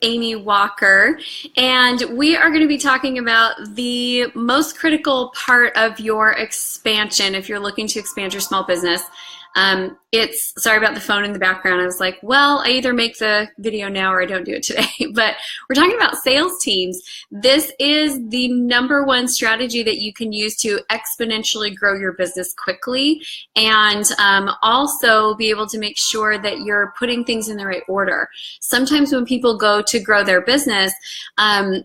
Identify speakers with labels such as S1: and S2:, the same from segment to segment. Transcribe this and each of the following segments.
S1: Amy Walker, and we are going to be talking about the most critical part of your expansion if you're looking to expand your small business. It's sorry about the phone in the background. I was like, well, I either make the video now or I don't do it today. But we're talking about sales teams. This is the number one strategy that you can use to exponentially grow your business quickly, and also be able to make sure that you're putting things in the right order. Sometimes when people go to grow their business,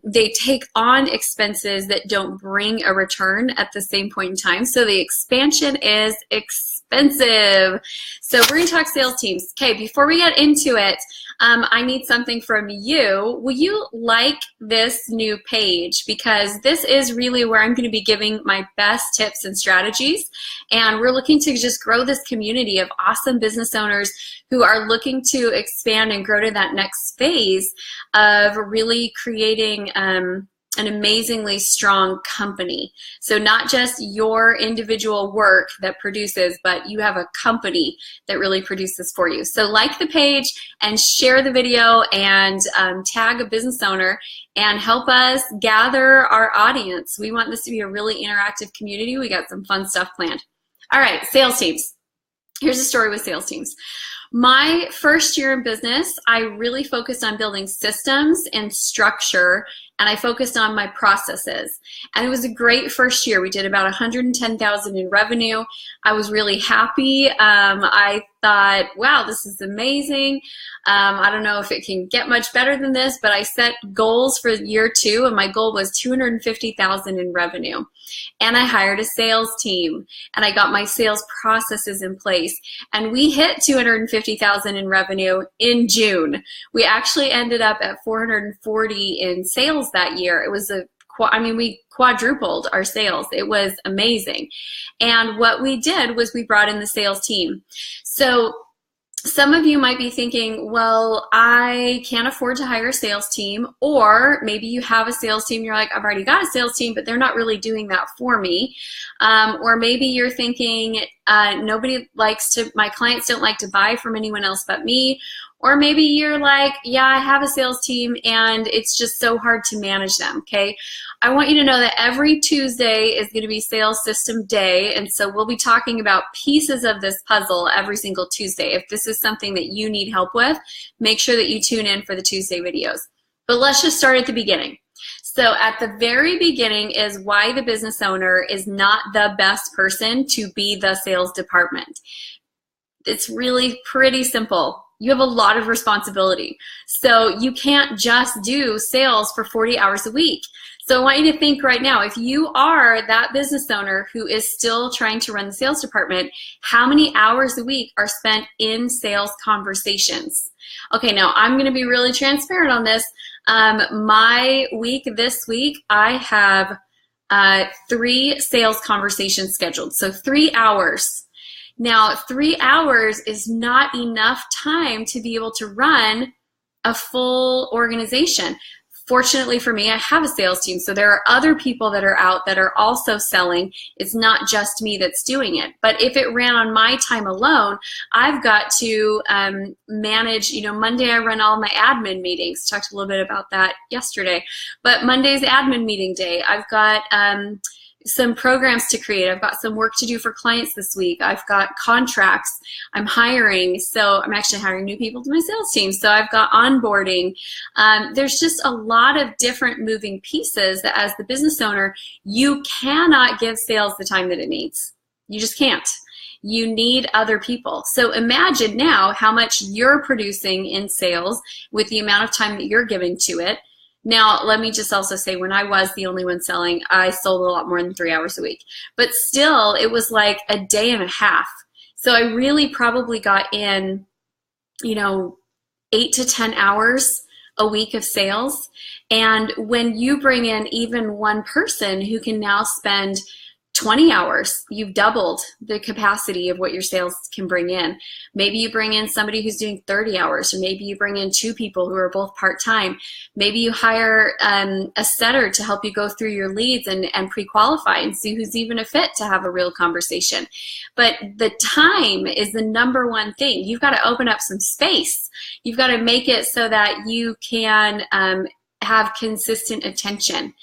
S1: they take on expenses that don't bring a return at the same point in time. So the expansion is expensive. So we're going to talk sales teams. Okay, before we get into it, I need something from you. Will you like this new page? Because this is really where I'm going to be giving my best tips and strategies. And we're looking to just grow this community of awesome business owners who are looking to expand and grow to that next phase of really creating an amazingly strong company. So not just your individual work that produces, but you have a company that really produces for you. So like the page and share the video and tag a business owner and help us gather our audience. We want this to be a really interactive community. We got some fun stuff planned. All right, sales teams. Here's a story with sales teams. My first year in business, I really focused on building systems and structure, and I focused on my processes. And it was a great first year. We did about 110,000 in revenue. I was really happy. I thought, wow, this is amazing. I don't know if it can get much better than this, but I set goals for year two, and my goal was 250,000 in revenue. And I hired a sales team, and I got my sales processes in place. And we hit 250,000 in revenue in June. We actually ended up at 440 in sales that year. It was we quadrupled our sales. It was amazing. And what we did was we brought in the sales team. So some of you might be thinking, well, I can't afford to hire a sales team, or maybe you have a sales team, you're like, I've already got a sales team, but they're not really doing that for me. Or maybe you're thinking, my clients don't like to buy from anyone else but me. Or maybe you're like, yeah, I have a sales team and it's just so hard to manage them, okay? I want you to know that every Tuesday is going to be sales system day, and so we'll be talking about pieces of this puzzle every single Tuesday. If this is something that you need help with, make sure that you tune in for the Tuesday videos. But let's just start at the beginning. So at the very beginning is why the business owner is not the best person to be the sales department. It's really pretty simple. You have a lot of responsibility. So you can't just do sales for 40 hours a week. So I want you to think right now, if you are that business owner who is still trying to run the sales department, how many hours a week are spent in sales conversations? Okay, now I'm going to be really transparent on this. This week, I have 3 sales conversations scheduled, so 3 hours. Now, 3 hours is not enough time to be able to run a full organization. Fortunately for me, I have a sales team, so there are other people that are out that are also selling. It's not just me that's doing it. But if it ran on my time alone, I've got to manage, Monday I run all my admin meetings. Talked a little bit about that yesterday. But Monday's admin meeting day. I've got some programs to create. I've got some work to do for clients this week. I've got contracts. I'm hiring. So I'm actually hiring new people to my sales team. So I've got onboarding. There's just a lot of different moving pieces that as the business owner, you cannot give sales the time that it needs. You just can't. You need other people. So imagine now how much you're producing in sales with the amount of time that you're giving to it. Now, let me just also say, when I was the only one selling, I sold a lot more than 3 hours a week. But still, it was like a day and a half. So I really probably got in, 8 to 10 hours a week of sales. And when you bring in even one person who can now spend 20 hours, you've doubled the capacity of what your sales can bring in. Maybe you bring in somebody who's doing 30 hours, or maybe you bring in 2 people who are both part-time. Maybe you hire a setter to help you go through your leads and pre-qualify and see who's even a fit to have a real conversation. But the time is the number one thing. You've got to open up some space. You've got to make it so that you can have consistent attention.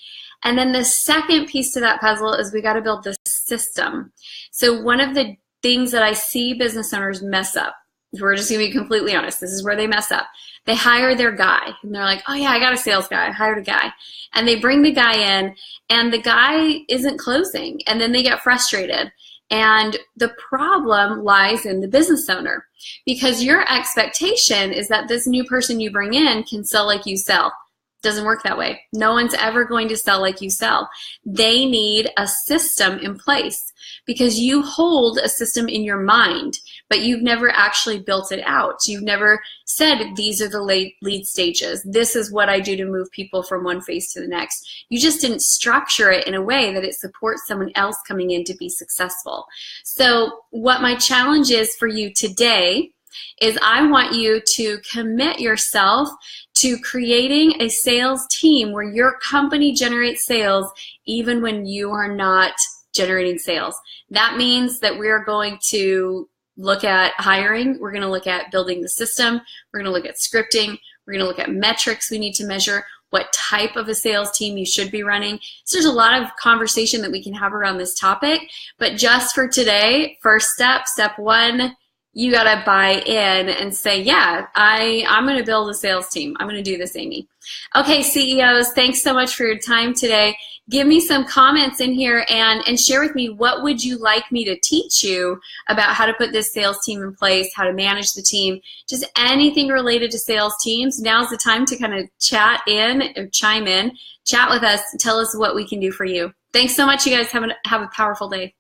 S1: And then the second piece to that puzzle is we got to build the system. So one of the things that I see business owners mess up, we're just going to be completely honest, this is where they mess up. They hire their guy, and they're like, oh yeah, I got a sales guy, I hired a guy. And they bring the guy in, and the guy isn't closing, and then they get frustrated. And the problem lies in the business owner, because your expectation is that this new person you bring in can sell like you sell. Doesn't work that way. No one's ever going to sell like you sell. They need a system in place, because you hold a system in your mind, but you've never actually built it out. You've never said, these are the lead stages. This is what I do to move people from one phase to the next. You just didn't structure it in a way that it supports someone else coming in to be successful. So what my challenge is for you today is I want you to commit yourself to creating a sales team where your company generates sales even when you are not generating sales. That means that we are going to look at hiring, we're going to look at building the system, we're going to look at scripting, we're going to look at metrics we need to measure, what type of a sales team you should be running. So there's a lot of conversation that we can have around this topic, but just for today, first step, step 1, you got to buy in and say, yeah, I'm going to build a sales team. I'm going to do this, Amy. Okay, CEOs, thanks so much for your time today. Give me some comments in here and share with me, what would you like me to teach you about how to put this sales team in place, how to manage the team, just anything related to sales teams. Now's the time to kind of chat in or chime in, chat with us, tell us what we can do for you. Thanks so much, you guys. Have a powerful day.